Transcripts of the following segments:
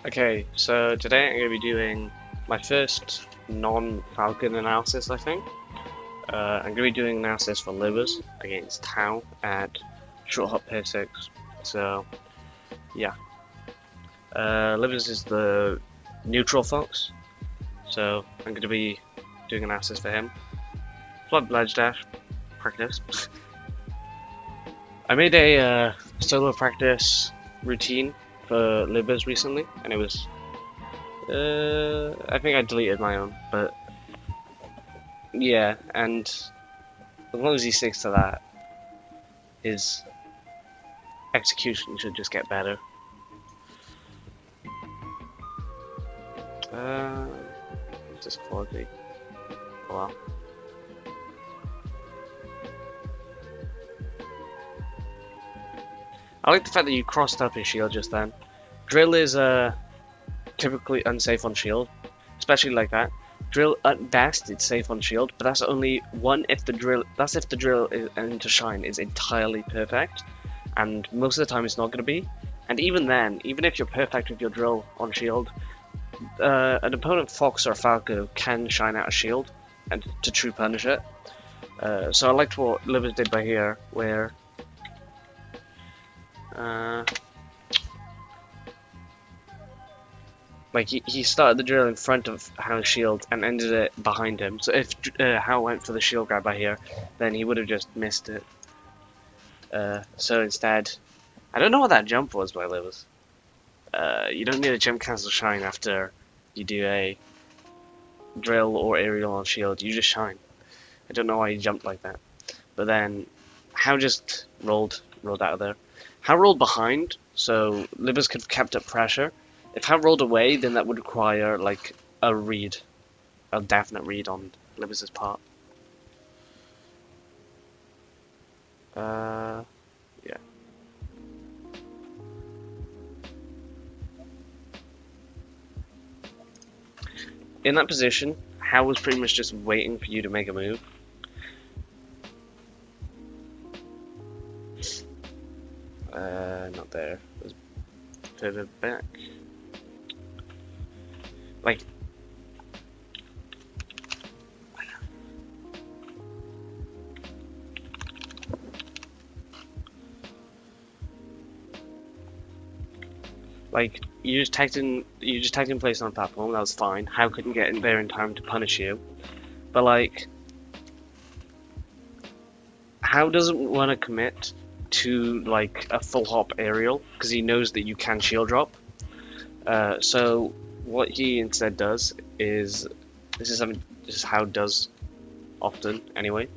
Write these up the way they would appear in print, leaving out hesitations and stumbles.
Okay, so today I'm going to be doing my first non-Falcon analysis, I think. I'm going to be doing analysis for Liberz against Tau at short hop pair 6. So, yeah. Liberz is the neutral fox, so I'm going to be doing analysis for him. Flood Ledge Dash, practice. I made a solo practice routine for Liberz recently, and it was I think I deleted my own, but yeah, and as long as he sticks to that, his execution should just get better. Just quality. Oh well. I like the fact that you crossed up his shield just then. Drill is typically unsafe on shield, especially like that. Drill at best it's safe on shield, but that's only one if the drill. That's if the drill into shine is entirely perfect, and most of the time it's not going to be. And even then, even if you're perfect with your drill on shield, an opponent Fox or Falco can shine out a shield and to true punish it. So I liked what Liberz did by here, where like he started the drill in front of Hao's shield and ended it behind him. So if Hao went for the shield grab by here, then he would have just missed it. So instead, I don't know what that jump was by Liberz. You don't need a jump cancel shine after you do a drill or aerial on shield. You just shine. I don't know why he jumped like that. But then Hao just rolled out of there. Hao rolled behind, so Liberz could have kept up pressure. If Hao rolled away, then that would require like a read, a definite read on Liberz's part. Yeah. In that position, Hao was pretty much just waiting for you to make a move. Not there. It was further back. Like you just tagged in place on a platform, that was fine. How couldn't get in there in time to punish you? But like, How doesn't want to commit to like a full hop aerial because he knows that you can shield drop. So what he instead does is this is how does often anyway.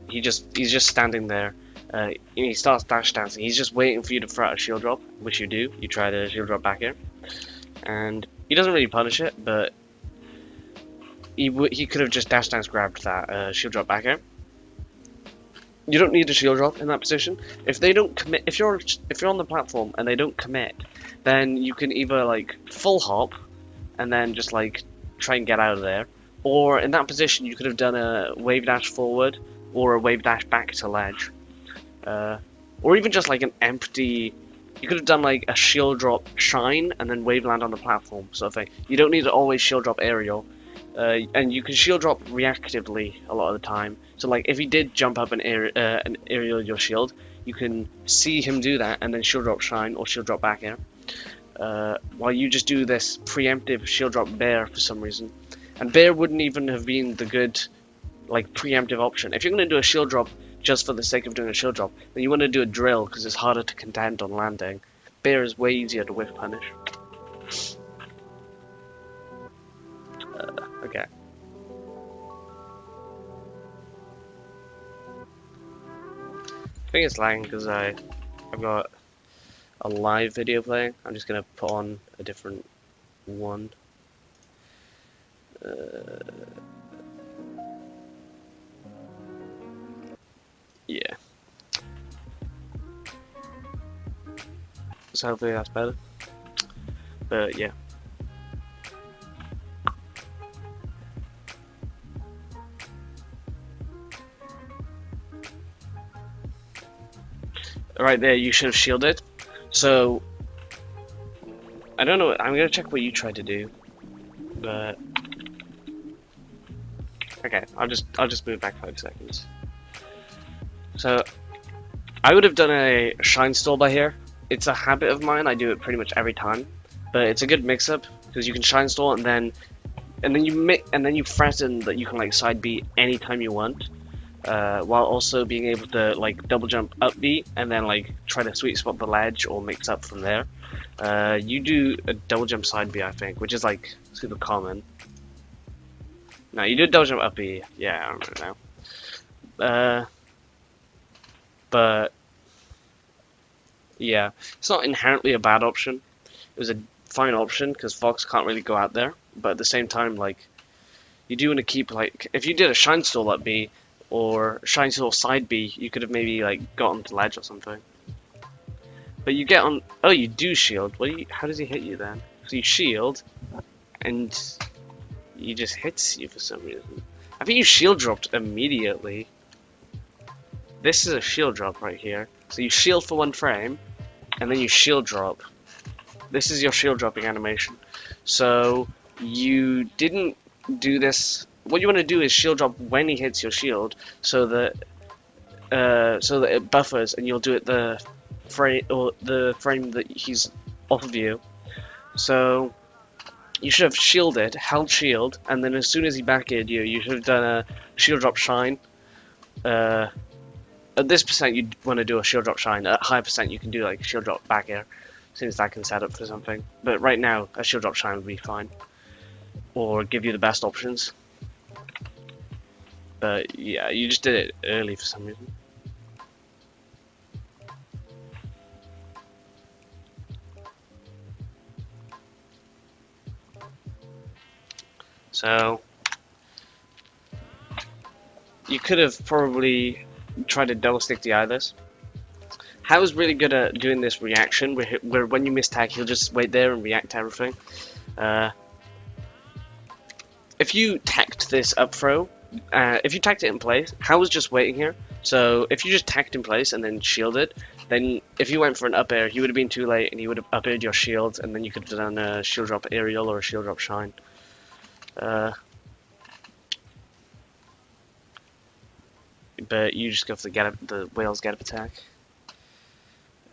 He's just standing there. He starts dash dancing. He's just waiting for you to throw out a shield drop, which you do. You try to shield drop back here, and he doesn't really punish it, but he could have just dash dance grabbed that shield drop back here. You don't need a shield drop in that position. If they don't commit, if you're on the platform and they don't commit, then you can either like full hop and then just like try and get out of there, or in that position you could have done a wave dash forward or a wave dash back to ledge, or even just like an empty. You could have done like a shield drop shine and then wave land on the platform sort of thing. You don't need to always shield drop aerial. And you can shield drop reactively a lot of the time. So like if he did jump up an aerial your shield, you can see him do that and then shield drop shine or shield drop back air. While you just do this preemptive shield drop bear for some reason. And bear wouldn't even have been the good like preemptive option. If you're going to do a shield drop just for the sake of doing a shield drop, then you want to do a drill because it's harder to contend on landing. Bear is way easier to whiff punish. Okay. I think it's lagging because I've got a live video playing. I'm just gonna put on a different one. Yeah. So hopefully that's better. But yeah. Right there, you should have shielded. So I don't know. I'm gonna check what you tried to do, but okay. I'll just move back 5 seconds. So I would have done a shine stall by here. It's a habit of mine. I do it pretty much every time, but it's a good mix-up because you can shine stall and then you threaten that you can like side B anytime you want, while also being able to like double jump up B and then like try to sweet spot the ledge or mix up from there. You do a double jump side B, I think, which is like super common. No, you do a double jump up B. Yeah, I remember now. But yeah, it's not inherently a bad option. It was a fine option because Fox can't really go out there. But at the same time, like, you do want to keep, like, if you did a shine stall up B or shine stall side B, you could have maybe like got onto ledge or something. But you get on. Oh, you do shield. How does he hit you then? So you shield, and he just hits you for some reason. I think you shield dropped immediately. This is a shield drop right here. So you shield for 1 frame, and then you shield drop. This is your shield dropping animation. So you didn't do this. What you want to do is shield drop when he hits your shield, so that it buffers, and you'll do it the frame that he's off of you. So you should have shielded, held shield, and then as soon as he back-aired you, you should have done a shield drop shine. At this percent, you'd want to do a shield drop shine. At higher percent, you can do like shield drop back air, since that can set up for something. But right now, a shield drop shine would be fine, or give you the best options. But yeah, you just did it early for some reason. So you could have probably tried to double stick the eyeless. How's really good at doing this reaction where when you miss tag, he'll just wait there and react to everything. If you tacked this up throw, if you tacked it in place, How was just waiting here. So if you just tacked in place and then shielded, then if you went for an up air, he would have been too late and he would have up aired your shield, and then you could have done a shield drop aerial or a shield drop shine. But you just go for the whale's get up attack.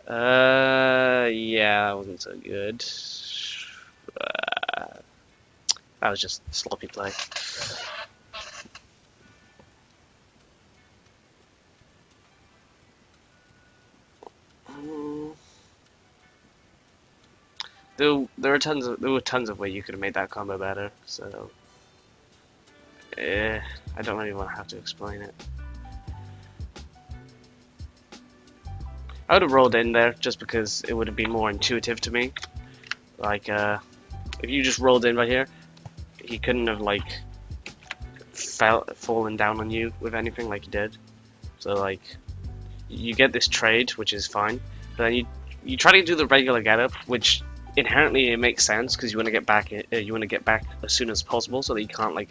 Yeah, that wasn't so good. That was just sloppy play. There were tons of ways you could have made that combo better. So, I don't really want to have to explain it. I would have rolled in there just because it would have been more intuitive to me. Like, if you just rolled in right here, he couldn't have like fallen down on you with anything like he did. So like, you get this trade, which is fine. But then you try to do the regular getup, which inherently it makes sense because you want to get back. You want to get back as soon as possible so that he can't like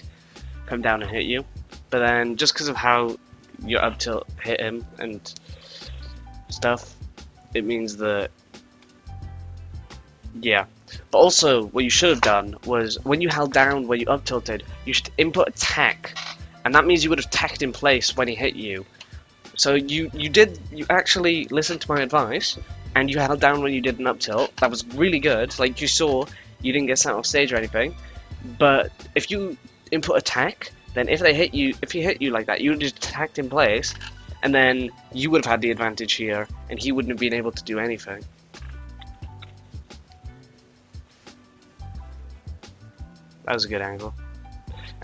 come down and hit you. But then just because of how your up tilt hit him and stuff, it means that, yeah. But also, what you should have done was when you held down when you up tilted, you should input attack, and that means you would have tacked in place when he hit you. So you actually listened to my advice, and you held down when you did an up tilt. That was really good. Like you saw, you didn't get sent off stage or anything. But if you input attack, then if he hit you like that, you would have just attacked in place. And then you would have had the advantage here, and he wouldn't have been able to do anything. That was a good angle.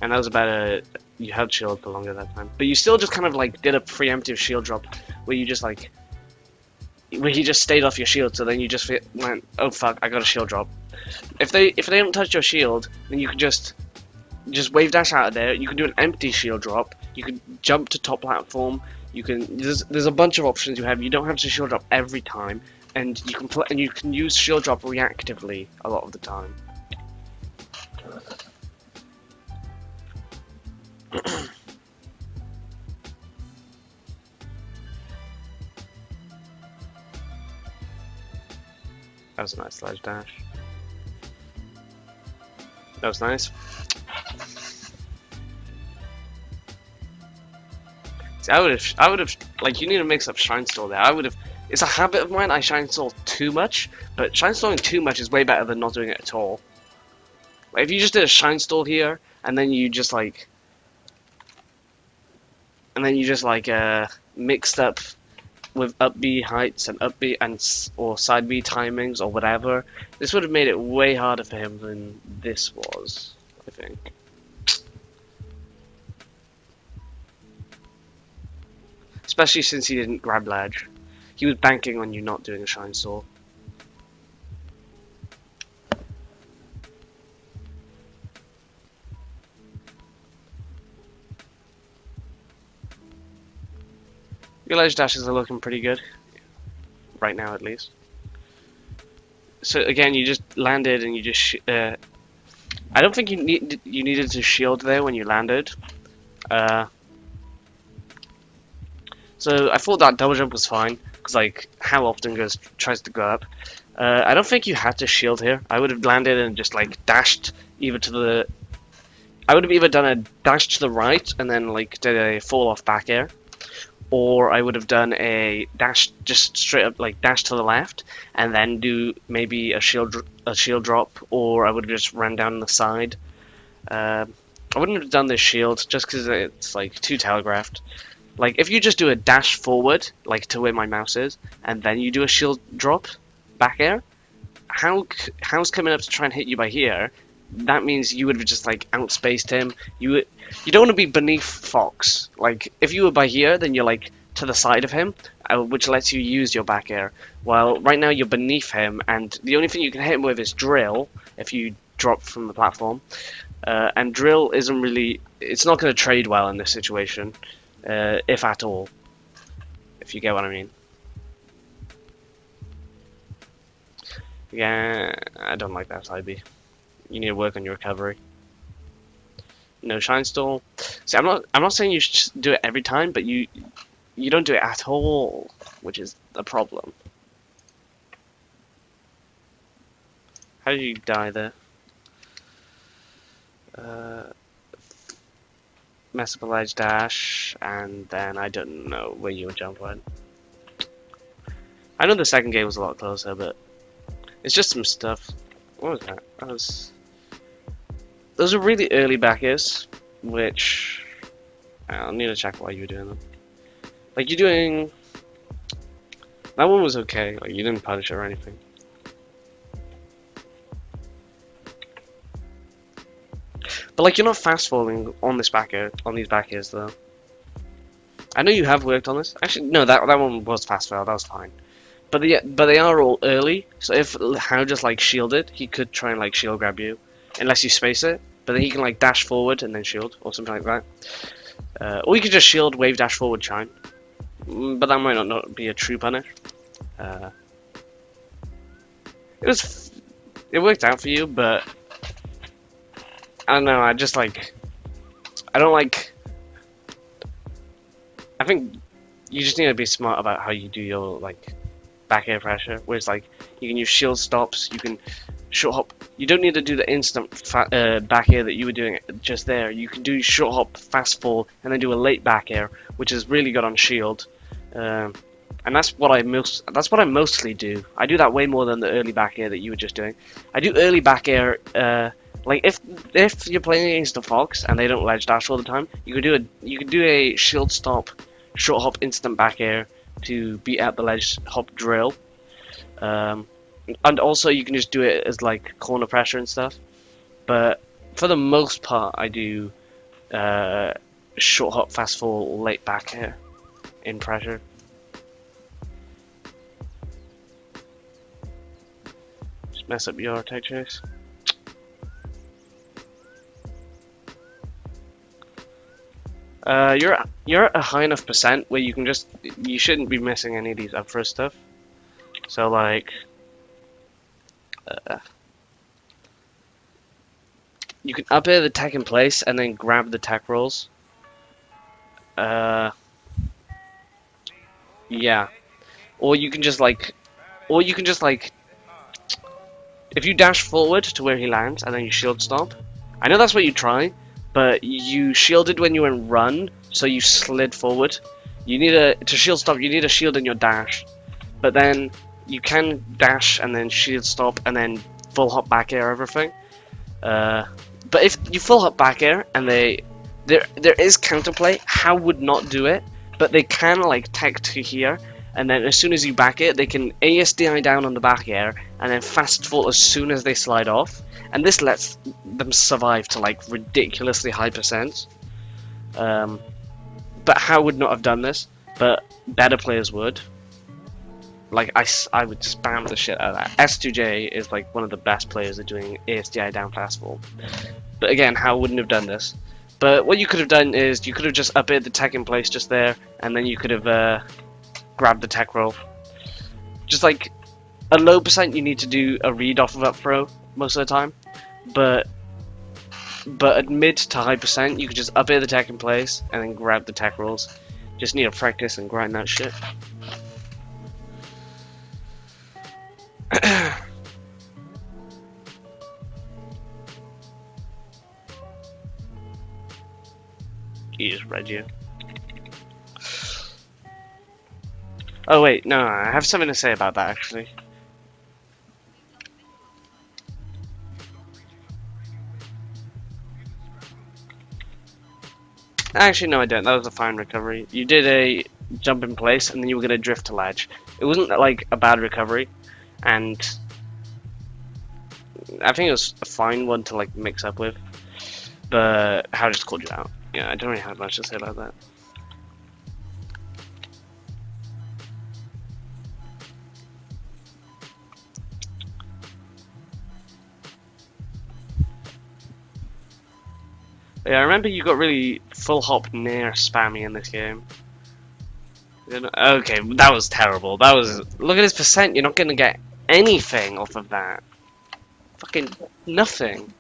And that was about you held shield for longer that time. But you still just kind of like did a preemptive shield drop, where you just like, where he just stayed off your shield, so then you just went, oh fuck, I got a shield drop. If they don't touch your shield, then you can just wave dash out of there. You can do an empty shield drop. You can jump to top platform. You can. There's a bunch of options you have. You don't have to shield drop every time, and you can use shield drop reactively a lot of the time. That was a nice ledge dash. That was nice. See, I would have, like, you need to mix up Shine Stall there. I would have, it's a habit of mine, I Shine Stall too much, but Shine Stalling too much is way better than not doing it at all. Like, if you just did a Shine Stall here, and then you just, like, mixed up with up B heights and up B or side B timings or whatever, this would have made it way harder for him than this was, I think. Especially since he didn't grab ledge. He was banking on you not doing a Shine Stall. Your ledge dashes are looking pretty good. Right now, at least. So again, you just landed and you just... I don't think you needed to shield there when you landed. So I thought that double jump was fine, because like how often tries to go up. I don't think you had to shield here. I would have landed and just like dashed either to the... I would have either done a dash to the right and then like did a fall off back air, or I would have done a dash just straight up, like dash to the left and then do maybe a shield drop, or I would have just ran down the side. I wouldn't have done this shield just because it's like too telegraphed. Like, if you just do a dash forward, like to where my mouse is, and then you do a shield drop, back air, how's coming up to try and hit you by here? That means you would have just, like, outspaced him. You don't want to be beneath Fox. Like, if you were by here, then you're, like, to the side of him, which lets you use your back air. Well, right now you're beneath him, and the only thing you can hit him with is drill, if you drop from the platform. And drill isn't really... It's not going to trade well in this situation. If at all, if you get what I mean. Yeah, I don't like that side B. You need to work on your recovery. No Shine Stall. See, I'm not saying you should do it every time, but you don't do it at all, which is the problem. How did you die there? Mess up a ledge dash, and then I don't know where you would jump on. I know the second game was a lot closer, but it's just some stuff. What was that? Those are really early back airs, which I'll need to check why you were doing them. Like, you're doing... That one was okay, like you didn't punish it or anything. But like, you're not fast falling on this back air, on these back airs though. I know you have worked on this. Actually, no, that one was fast fail. That was fine. But they are all early. So if How just like shielded, he could try and like shield grab you, unless you space it. But then he can like dash forward and then shield or something like that. Or you could just shield, wave, dash forward, shine. But that might not be a true punish. It worked out for you, but. I don't know, I don't like... I think you just need to be smart about how you do your, like, back air pressure, where it's like, you can use shield stops, you can short hop, you don't need to do the instant back air that you were doing just there, you can do short hop, fast fall, and then do a late back air, which is really good on shield, and that's what I mostly do. I do that way more than the early back air that you were just doing. I do early back air, like if you're playing against a Fox and they don't ledge dash all the time, you could do a shield stop, short hop, instant back air to beat out the ledge hop drill, and also you can just do it as like corner pressure and stuff. But for the most part, I do short hop, fast fall, late back air in pressure. Just mess up your tech chase. You're at a high enough percent where you shouldn't be missing any of these up first stuff. So like, you can up air the tech in place and then grab the tech rolls. Yeah. Or you can just like, if you dash forward to where he lands and then you shield stop, I know that's what you try, but you shielded when you went run, so you slid forward. You need to shield stop, you need a shield in your dash. But then you can dash and then shield stop and then full hop back air everything. But if you full hop back air and there is counterplay, how would not do it? But they can like tech to here, and then as soon as you back it, they can ASDI down on the back air and then fast fall as soon as they slide off. And this lets them survive to like ridiculously high percents. But how would not have done this? But better players would. Like, I would spam the shit out of that. S2J is like one of the best players at doing ASDI down fast fall. But again, how wouldn't have done this? But what you could have done is you could have just upaired the tech in place just there, and then you could have grabbed the tech roll. Just like a low percent, you need to do a read off of up throw most of the time. But at mid to high percent, you could just upair the tech in place and then grab the tech rolls. Just need to practice and grind that shit. He just read you. Oh wait, no, I have something to say about that actually. Actually, no, I don't. That was a fine recovery. You did a jump in place, and then you were gonna drift to ledge. It wasn't like a bad recovery, and I think it was a fine one to like mix up with. But how just called you out. Yeah, I don't really have much to say about that. Yeah, I remember you got really full hop near spammy in this game. Okay, that was terrible. That was, look at his percent. You're not gonna get anything off of that. Fucking nothing.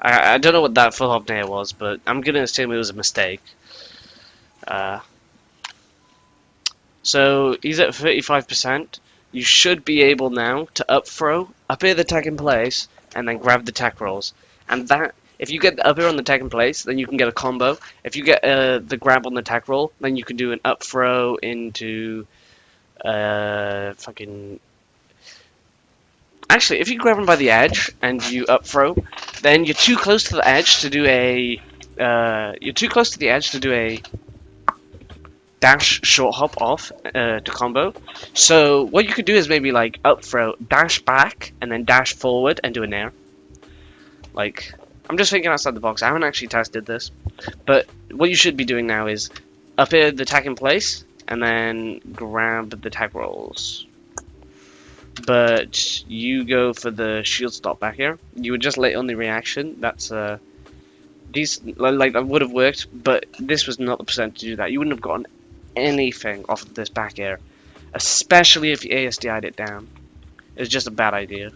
I don't know what that full hop near was, but I'm gonna assume it was a mistake. So he's at 35%. You should be able now to up throw, up air the tech in place, and then grab the tech rolls. And that, if you get the up air on the tech in place, then you can get a combo. If you get the grab on the tech roll, then you can do an up throw into fucking. Actually, if you grab him by the edge and you up throw, then you're too close to the edge to do a. You're too close to the edge to do a dash short hop off to combo. So what you could do is maybe like up throw, dash back, and then dash forward and do an air. Like, I'm just thinking outside the box. I haven't actually tested this, but what you should be doing now is up air the tech in place and then grab the tech rolls. But you go for the shield stop back here. You were just late on the reaction. That's decent. Like that would have worked, but this was not the percent to do that. You wouldn't have gotten anything off of this back air, especially if you ASDI'd it down. It's just a bad idea.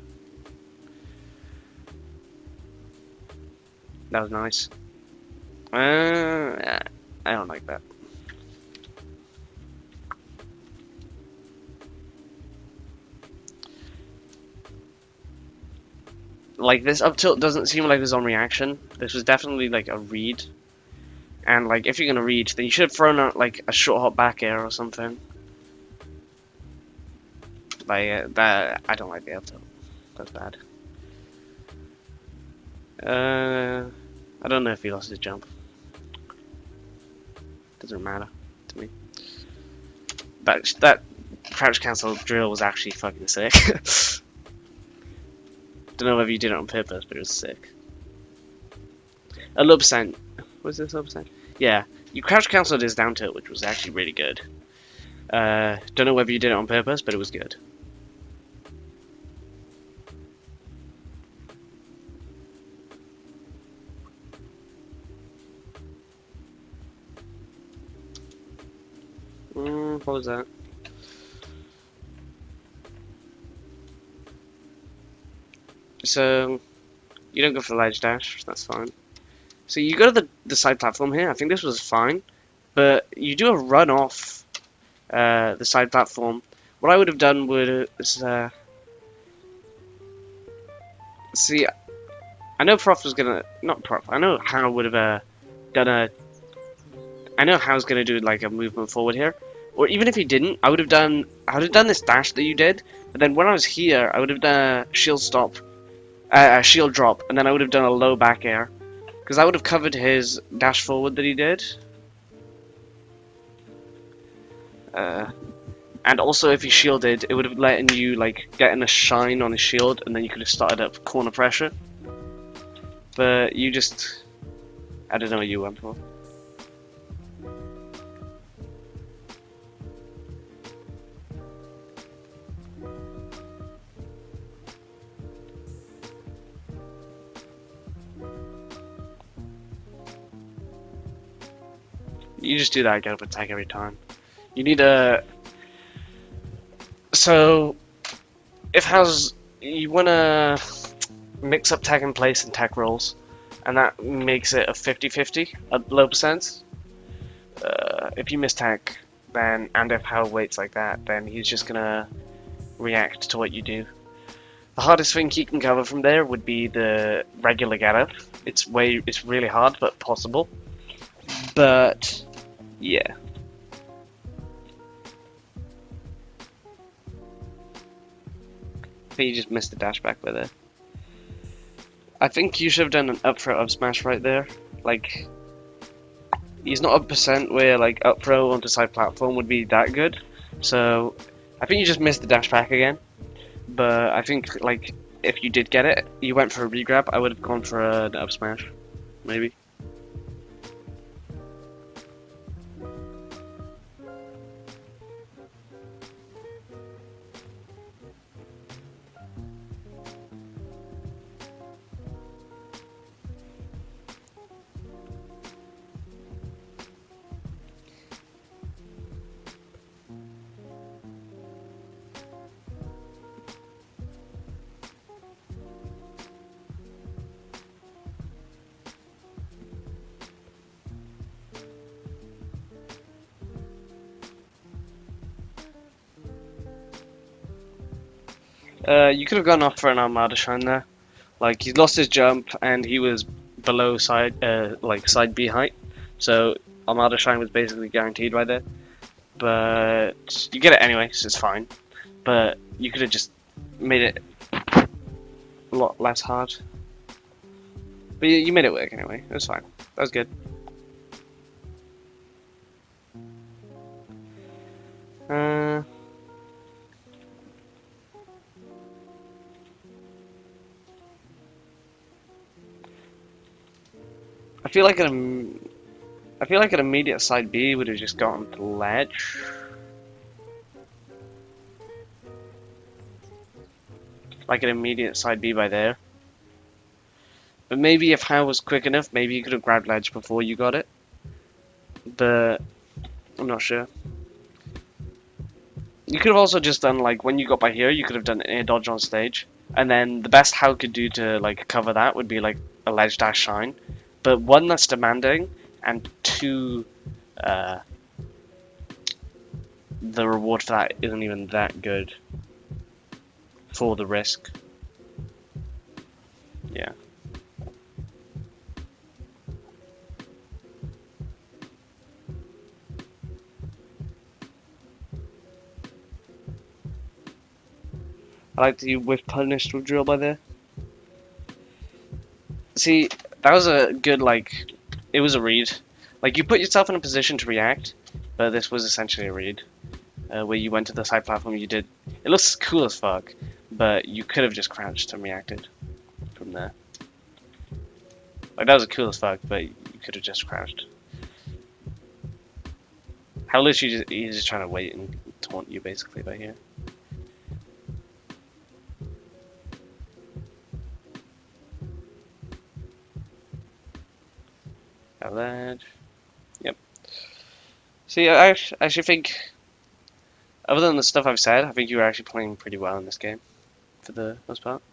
That was nice. I don't like that. Like, this up tilt doesn't seem like it's on reaction. This was definitely like a read. And like, if you're gonna read, then you should have thrown out like a short hop back air or something. Like that, I don't like the up tilt. That's bad. I don't know if he lost his jump. Doesn't matter to me. But that crouch cancel drill was actually fucking sick. Don't know whether you did it on purpose, but it was sick. A low percent. Was this low percent? Yeah, you crouch cancelled his down tilt, which was actually really good. Don't know whether you did it on purpose, but it was good. What was that? So, you don't go for the ledge dash, that's fine. So you go to the side platform here, I think this was fine, but you do a run off the side platform. What I would have done was, See, I know Prof was gonna, not Prof, I know Hal would have done a, I know Hal's gonna do like a movement forward here, or even if he didn't, I would have done this dash that you did, but then when I was here, I would have done a shield stop, a shield drop, and then I would have done a low back air, because I would have covered his dash forward that he did. And also, if he shielded, it would have let you like get in a shine on his shield, and then you could have started up corner pressure. But you just, I don't know what you went for. You just do that get up attack every time. You need a. So, if you wanna mix up tag in place and tag rolls, and that makes it a 50-50 at low percents. If you miss tag, then and if Hal waits like that, then he's just gonna react to what you do. The hardest thing he can cover from there would be the regular get up. It's really hard, but possible. But yeah. I think you just missed the dash back by there. I think you should have done an up throw up smash right there. Like, he's not a percent where like up throw onto side platform would be that good. So I think you just missed the dash back again. But I think like if you did get it, you went for a regrab. I would have gone for an up smash, maybe. You could have gone off for an Armada Shine there. Like, he lost his jump and he was below side B height. So Armada Shine was basically guaranteed right there. But you get it anyway, so it's fine. But you could have just made it a lot less hard. But you made it work anyway. It was fine. That was good. I feel like an immediate side B would have just gotten to ledge. Like an immediate side B by there. But maybe if Hal was quick enough, maybe you could have grabbed ledge before you got it. But I'm not sure. You could have also just done like when you got by here, you could have done an air dodge on stage, and then the best Hal could do to like cover that would be like a ledge dash shine. But one, that's demanding, and two, the reward for that isn't even that good for the risk. Yeah. I like the whiff punish with drill by there. See, that was a good, like, it was a read. Like, you put yourself in a position to react, but this was essentially a read. Where you went to the side platform, you did. It looks cool as fuck, but you could have just crouched and reacted from there. Like, that was cool as fuck, but you could have just crouched. How literally he's just trying to wait and taunt you, basically, by here. That. Yep. See, I actually think, other than the stuff I've said, I think you were actually playing pretty well in this game, for the most part.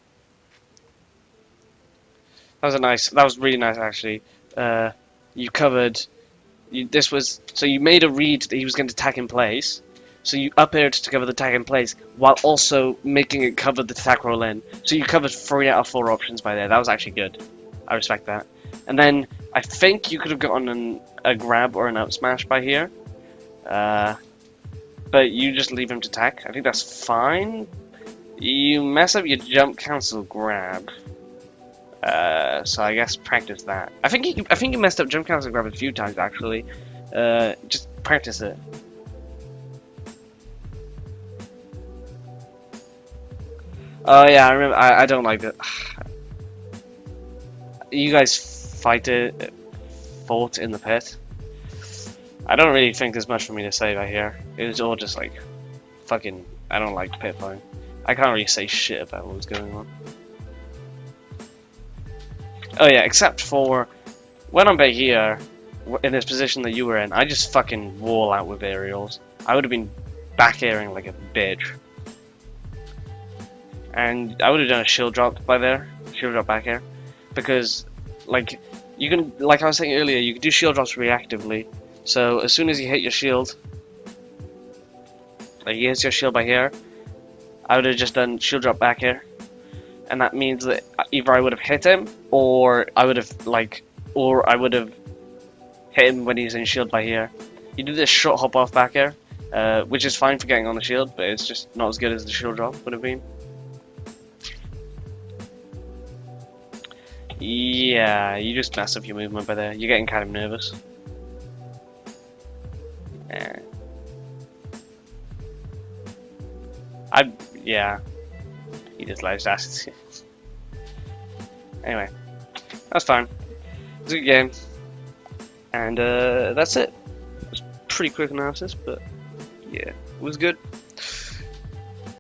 That was really nice actually. You covered, so you made a read that he was going to attack in place, So you up aired to cover the tag in place, while also making it cover the attack roll in. So you covered 3 out of 4 options by there. That was actually good. I respect that. And then I think you could have gotten a grab or an up smash by here. But you just leave him to attack. I think that's fine. You mess up your jump cancel grab. So I guess practice that. I think you messed up jump cancel grab a few times actually. Just practice it. Oh yeah, I remember. I don't like it. You guys fought in the pit. I don't really think there's much for me to say right here. It was all just like, fucking. I don't like pit fighting. I can't really say shit about what was going on. Oh yeah, except for when I'm back here, in this position that you were in, I just fucking wall out with aerials. I would have been back airing like a bitch. And I would have done a shield drop by there, shield drop back air, because like you can, like I was saying earlier, you can do shield drops reactively. So as soon as you hit your shield, like he hits your shield by here, I would have just done shield drop back here, and that means that either I would have hit him, or I would have hit him when he's in shield by here. You do this short hop off back here, which is fine for getting on the shield, but it's just not as good as the shield drop would have been. Yeah, you just messed up your movement by there. You're getting kind of nervous. Yeah. He just likes that. Anyway, that's fine. It was a good game. And that's it. It was pretty quick analysis, but yeah, it was good.